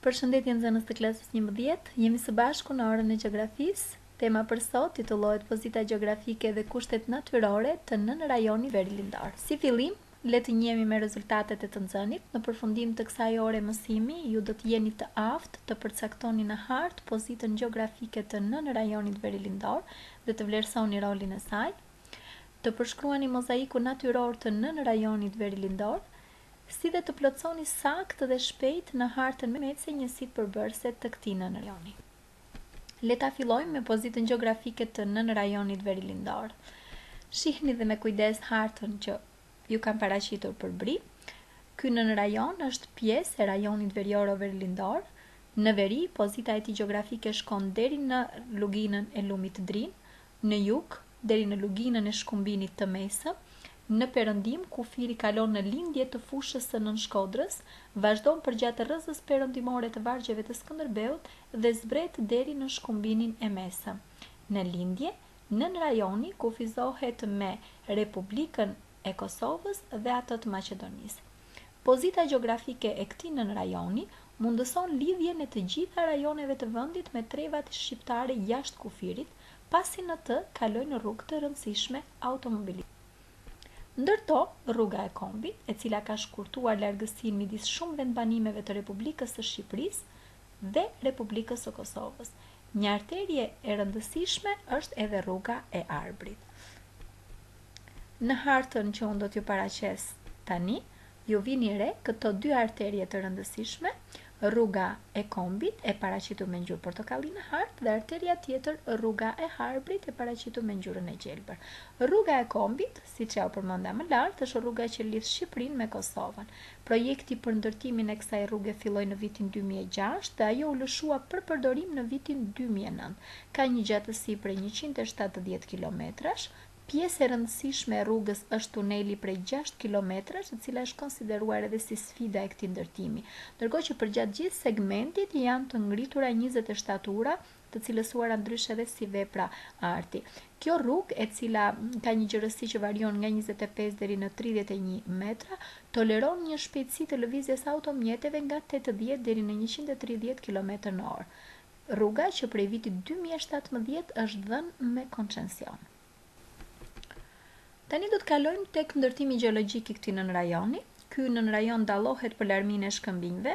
Përshëndetje nxënës të klasës 11, jemi së bashku në orën e gjeografisë. Tema për sot titullohet Pozita gjeografike dhe kushtet natyrore të nën rajonit Veri Lindor. Si fillim, le të njihemi me rezultatet e të nxënit. Në përfundim të kësaj ore mësimi, ju do të jeni të aftë të përcaktoni në hartë pozitën gjeografike të nën rajonit Veri Lindor dhe të vlerësoni rolin e saj. Të përshkruani mozaikun natyror të nën rajonit Veri Lindor, si dhe të plotësoni saktë dhe shpejt në hartën metse njësitë përbërëse të këtij nën rajoni. Le ta fillojmë me pozitën gjeografike të nën rajonit Veri Lindor. Shihni dhe me kujdes hartën që ju kam paraqitur për bri. Ky nën rajon është pjesë e rajonit verior o Veri Lindor. Në veri, pozita e tij gjeografike shkon deri në luginën e lumit Drin, në jug deri në luginën e shkumbinit të mesëm. Në perëndim, kufiri kalon në lindje të fushës së Nën Shkodrës, vazhdon përgjatë rrëzës perëndimore të vargjeve të Skënderbeut dhe zbret deri në shkumbinin e mesëm. Në lindje, nën rajoni kufizohet me Republikën e Kosovës dhe atë të Maqedonisë. Pozita gjeografike e këtij nën rajoni mundëson lidhjen e të gjitha rajoneve të vendit me trevat shqiptare jashtë kufirit, pasi në të kalojnë rrugë të rëndësishme automobilistë. Ndërto, rruga e Kombit, e cila ka shkurtuar largësinë midis shumë vendbanimeve të Republikës së Shqipërisë dhe Republikës së Kosovës. Një arterie e rëndësishme është edhe rruga e Arbrit. Në hartën që unë do t'ju paraqes tani, ju vini re këto dy arterie të rëndësishme, rruga e Kombit e paraqitur me ngjyrë portokalli në hartë dhe arteria tjetër, rruga e Arbrit, e paraqitur me ngjyrën e gjelbër. Rruga e Kombit, siç ja u përmenda më lart, është rruga që lidh Shqipërinë me Kosovën. Projekti për ndërtimin e kësaj rruge filloi në vitin 2006 dhe ajo u lëshua për përdorim në vitin 2009. Ka një gjatësi prej 170 kilometrash. Pjesë e rëndësishme e rrugës është tuneli prej 6 kilometrash, e cila është konsideruar edhe si sfida e këtij ndërtimi. Ndërkohë që përgjatë gjithë segmentit janë të ngritura 27 ura, të cilësuara ndryshe edhe si vepra arti. Kjo rrugë, e cila ka një gjerësi që varion nga 25 deri në 31 metra, toleron një shpejtësi të lëvizjes automjeteve nga 80 deri në 130 km/h. Rruga që prej vitit 2017 është dhënë me koncesion. Tani do të kalojmë tek ndërtimi gjeologjik i këtij nën rajoni. Ky nën rajon dallohet për larminë e shkëmbinjve.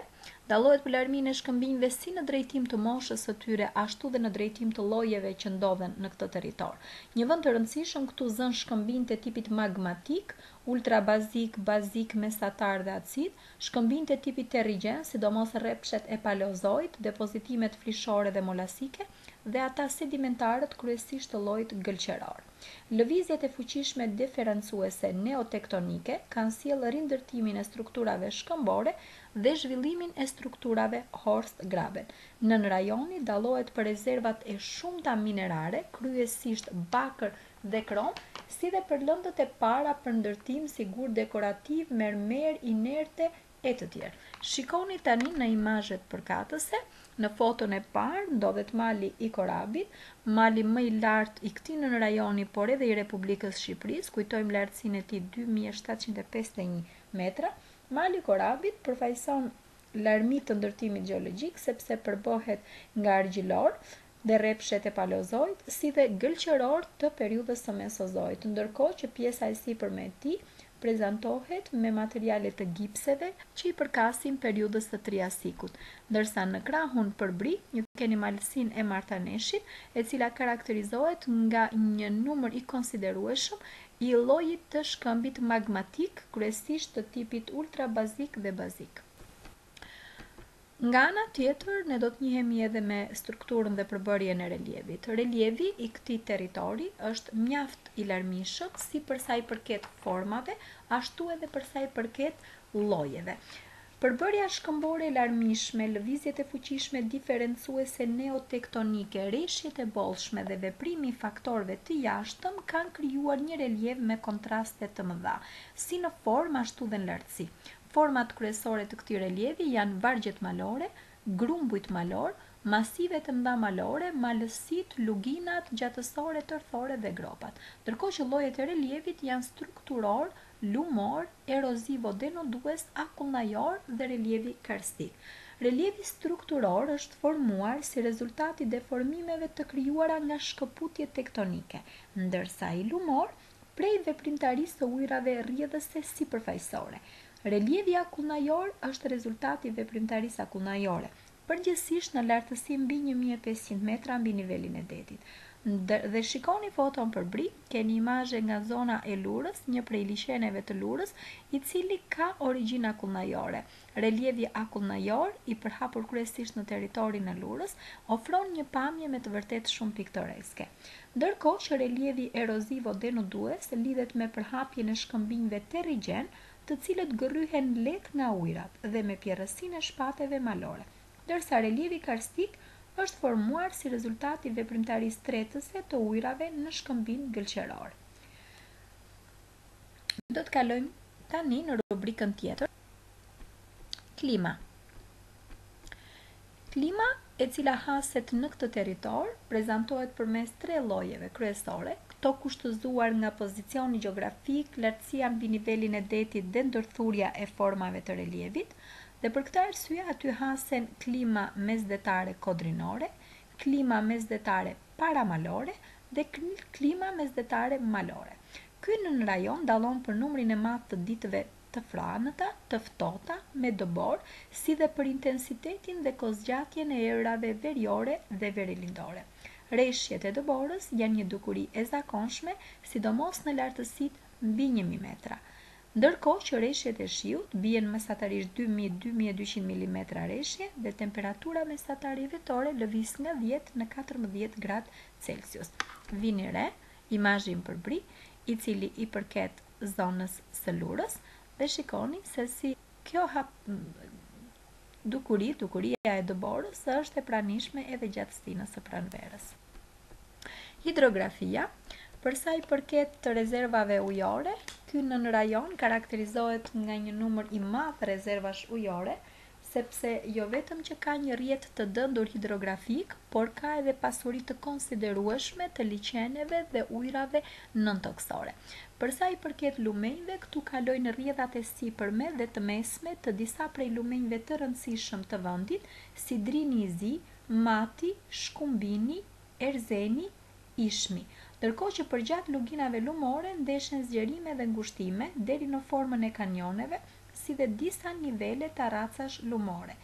Dallohet për larminë e shkëmbinjve si në drejtim të moshës së tyre, ashtu dhe në drejtim të llojeve që ndodhen në këtë territor. Një vend të rëndësishëm këtu zën shkëmbinjtë e tipit magmatik, ultrabazik, bazik, mesatar dhe acid, shkëmbinjtë e tipit terrigjen, sidomos rrepshet e paleozoit, depozitimet flishore dhe molasike, dhe ata sedimentarët kryesisht të llojit gëlqeror. Lëvizjet e fuqishme diferencuese neotektonike kanë sjellë rindërtimin e strukturave shkëmbore dhe zhvillimin e strukturave Horst-Graben. Nën rajoni dallohet për rezervat e shumta minerare, kryesisht bakër dhe krom, si dhe për lëndët e para për ndërtim si gur dekorativ, mermer, inerte e të tjerë. Shikoni tani në imazhet përkatëse. Në foton e parë ndodhet mali i Korabit, mali më i lartë i këtij nën rajoni, por edhe i Republikës Shqipërisë, kujtojmë lartësinë e tij 2751 metra. Mali i Korabit përfaqëson larmi të ndërtimit gjeologjik sepse përbohet nga argjilor dhe rrepshet e paleozoit, si dhe gëlqeror të periudhës së Mesozoit, ndërkohë që pjesa e sipërme e tij prezantohet me materiale të gipseve që i përkasin periudhës së Triasikut, ndërsa në krahun përbri ju keni malësinë e martaneshit, e cila karakterizohet nga një numër i konsiderueshëm i llojit të shkëmbit magmatik, kryesisht të tipit ultrabazik dhe bazik. Nga ana tjetër, ne do të njihemi edhe me strukturën dhe përbërjen e relievit. Relievi i këtij territori është mjaft i larmishëm, si për sa i përket formave, ashtu edhe për sa i përket llojeve. Përbërja shkëmbore e larmishme, lëvizjet e fuqishme diferencuese neotektonike, rreshjet e bollshme dhe veprimi i faktorëve të jashtëm kanë krijuar një relief me kontraste të mëdha, si në formë ashtu dhe në lartësi. Format kryesore të këtij relievi janë vargjet malore, grumbujt malor, masivet të mëdha malore, malësit, luginat, gjatësore, tërthore dhe gropat. Ndërkohë që llojet e relievit janë strukturor, lumor, erozivo denodues, akullnajor dhe relievi karstik. Relievi strukturor është formuar si rezultat i deformimeve të krijuara nga shkëputje tektonike, ndërsa i lumor prej veprimtarisë së ujrave rrjedhëse sipërfaqësore. Relievi akullnajor është rezultati i veprimtarisë akullnajore, përgjithsisht në lartësi mbi 1500 metra mbi nivelin e detit. Dhe shikoni foton përbri, keni imazhe nga zona e Lurës, një prej liçeneve të Lurës, i cili ka origjinë akullnajore. Relievi akullnajor, i përhapur kryesisht në territorin e Lurës, ofron një pamje me të vërtetë shumë piktoreske. Ndërkohë që relievi erozivo-denudues lidhet me përhapjen e shkëmbinjve terrigjen, të cilët gërryhen lehtë nga ujrat dhe me pjerrësinë e shpateve malore, ndërsa relievi karstik është formuar si rezultat i veprimtarisë tretëse të ujrave në shkëmbinj gëlqëror. Do të kalojmë tani në rubrikën tjetër. Klima. Klima, e cila haset në këtë territor, prezantohet përmes 3 llojeve kryesore, këto kushtëzuar nga pozicioni gjeografik, lartësia mbi nivelin e detit dhe ndërthurja e formave të relievit, dhe për këtë arsye aty hasen klima mesdhetare kodrinore, klima mesdhetare paramalore dhe klima mesdhetare malore. Ky nën rajon dallon për numrin e madh të ditëve të frënëta, të ftohta, me dëbor, si dhe për intensitetin dhe kozgjatjen e erave veriore dhe verilindore. Reshjet e dëborës janë një dukuri e zakonshme, sidomos në lartësitë mbi 1000 metra. Ndërkohë që reshjet e shiut bien mesatarisht 2000-2200 mm reshje dhe temperatura mesatare jetore lëviz nga 10 në 14 gradë Celsius. Vini re imazhin përbri, i cili i përket zonës së Lurës, dhe shikoni se si kjo dukuria e dëborës është e pranishme edhe gjatë stinës së pranverës. Hidrografia. Për sa i përket të rezervave ujore, ky nën rajon karakterizohet nga një numër i madh rezervash ujore, sepse jo vetëm që ka një rrjet të dëndur hidrografik, por ka edhe pasuri të konsiderueshme të liçeneve dhe ujrave nëntoksore. Për sa i përket lumenjve, këtu kalojnë rrjedhat e sipërme dhe të mesme të disa prej lumenjve të rëndësishëm të vendit, si Drini i Zi, Mati, Shkumbini, Erzeni, Ishmi. Ndërkohë që përgjatë luginave lumore ndeshen zgjerime dhe ngushtime deri në formën e kanjoneve, si dhe disa nivele taracash lumore.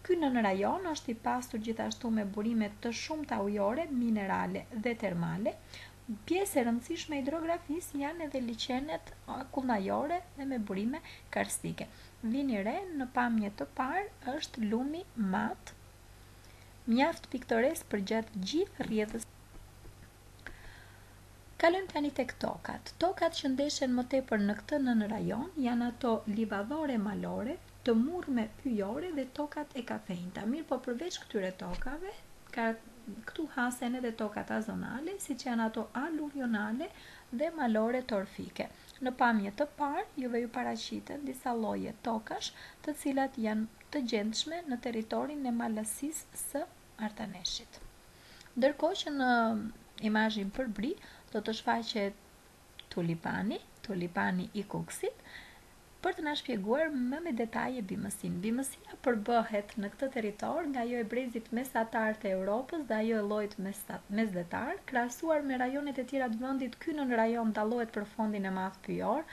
Ky nën rajon është i pasur gjithashtu me burime të shumta ujore, minerale dhe termale. Pjesë e rëndësishme e hidrografisë janë edhe liçenet akullnajore dhe me burime karstike. Vini re në pamje të parë është lumi Mat, mjaft piktoresk përgjatë gjithë rrjedhës. Kalojmë tani tek tokat. Tokat që ndeshen më tepër në këtë nën rajon janë ato livadhore malore, të murrme pyjore dhe tokat e kafejnta. Mirë, po përveç këtyre tokave, këtu hasen edhe tokat azonale, siç janë ato aluvionale dhe malore torfike. Në pamje të parë, juve ju paraqiten disa lloje tokash, të cilat janë të gjendshme në territorin e Malasisë së Artaneshit. Ndërkohë që në imazhin përbri do të shfaqet tulipani i Kuksit, për të na shpjeguar më me detaje bimësinë. Bimësia përbëhet në këtë territor nga ajo e brezit mesatar të Europës dhe ajo e llojit mesdhetar, krahasuar me rajonet e tjera të vendit. Ky nën rajon dallohet për fondin e madh pyjor,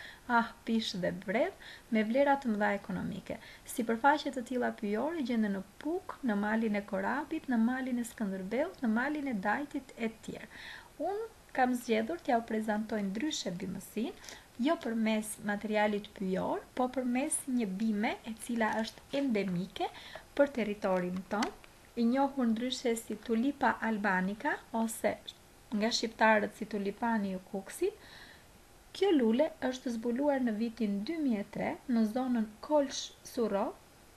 pish dhe bredh, me vlera të mëdha ekonomike. Sipërfaqe të tilla pyjore gjenden në Puk, në malin e Korabit, në malin e Skënderbeut, në malin e Dajtit e tjerë. Unë kam zgjedhur t'ja u prezantoj ndryshe bimësinë, jo përmes materialit pyjor, po përmes një bime e cila është endemike për territorin ton, i njohur ndryshe si tulipa albanica ose nga shqiptarët si tulipani i Kuksit. Kjo lule është zbuluar në vitin 2003 në zonën Kolsh Suro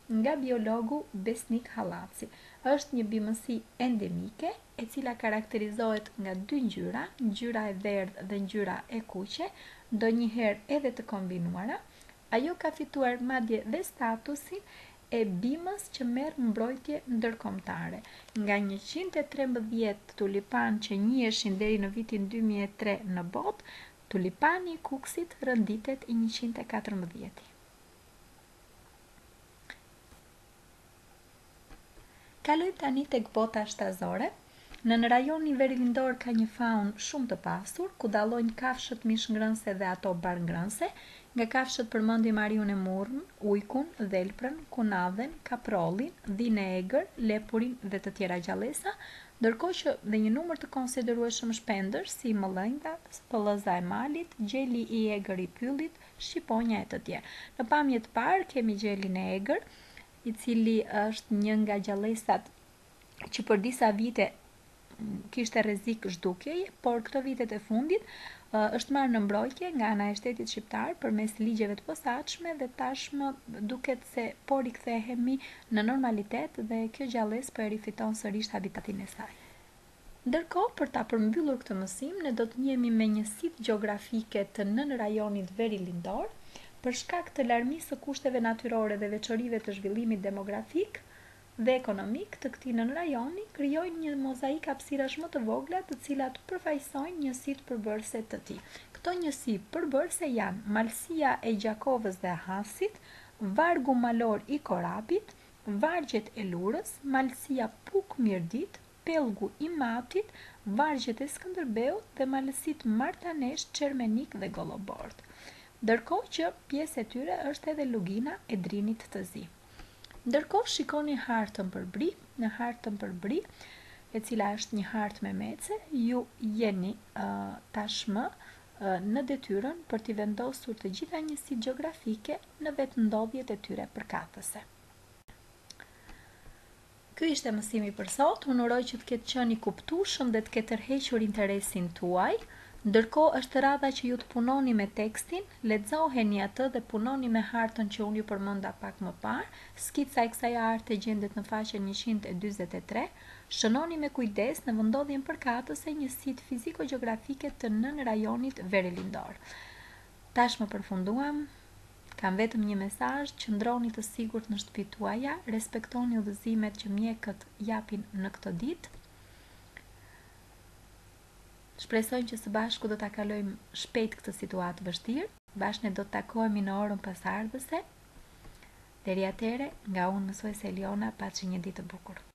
nga biologu Besnik Hallaci. Është një bimësi endemike e cila karakterizohet nga 2 ngjyra, ngjyra e verdhë dhe ngjyra e kuqe, ndonjëherë edhe të kombinuara. Ajo ka fituar madje dhe statusin e bimës që merr mbrojtje ndërkombëtare. Nga 113 tulipan që njiheshin deri në vitin 2003 në botë, tulipani i Kuksit rënditet i 114. Kalojmë tani tek bota shtazore. Në rajonin Verilindor ka një faunë shumë të pasur, ku dallojnë kafshët mishngrënëse dhe ato barngrënëse. Nga kafshët përmendim ariun e murrën, ujkun, dhelprën, kunadhen, kaprollin, dhinë e egër, lepurin dhe të tjera gjallësa, ndërkohë që dhe një numër të konsiderueshëm shpendësh si mëllënda, pëllëza e malit, gjeli i egër i pyllit, shqiponja e të tjerë. Në pamje të parë kemi gjelin e egër, i cili është një nga gjallësat që për disa vite kishte rrezik zhdukjeje, por këto vitet e fundit është marrë në mbrojtje nga ana e shtetit shqiptar përmes ligjeve të posaçme dhe tashmë duket se po rikthehemi në normalitet dhe kjo gjallësë po e rifiton sërish habitatin e saj. Ndërkohë, për ta përmbyllur këtë mësim, ne do të njihemi me një sitë gjeografike të nën rajonit Verilindor, për shkak të larmisë së kushteve natyrore dhe veçorive të zhvillimit demografik dhe ekonomik të këtij nën rajoni, krijojnë një mozaik hapësirash më të vogla, të cilat përfaqësojnë njësitë përbërëse të tij. Këto njësi përbërëse janë malësia e Gjakovës dhe Hasit, vargu malor i Korabit, vargjet e Lurës, malësia Puk-Mirdit, pellgu i Matit, vargjet e Skënderbeut dhe malësitë Martanesh, Çermenik dhe Gollobord. Ndërkohë që pjesë e tyre është edhe lugina e Drinit të Zi. Ndërkohë shikoni hartën për bri, në hartën për bri, e cila është një hartë me mece, ju jeni tashmë në detyrën për t'i vendosur të gjitha njësitë gjeografike në vetëndodhjet e tyre përkatëse. Ky ishte mësimi për sot, unë uroj që të ketë qenë i kuptueshëm dhe të ketë tërhequr interesin tuaj. Ndërkohë është radha që ju të punoni me tekstin, lexoheni atë dhe punoni me hartën që unë ju përmenda pak më parë. Skica e kësaj harte gjendet në faqen 143. Shënoni me kujdes në vendodhjen përkatëse njësitë fiziko-gjeografike të nën rajonit Verilindor. Tashmë përfunduam. Kam vetëm një mesazh, qëndroni të sigurt në shtëpitë tuaja, respektoni udhëzimet që mjekët japin në këtë ditë. Shpresojmë që së bashku do ta kalojmë shpejt këtë situatë vështirë. Bashkë ne do të takohemi në orën pasardhëse. Deri atëherë, nga unë mësuese Eliona, patni një ditë të bukur.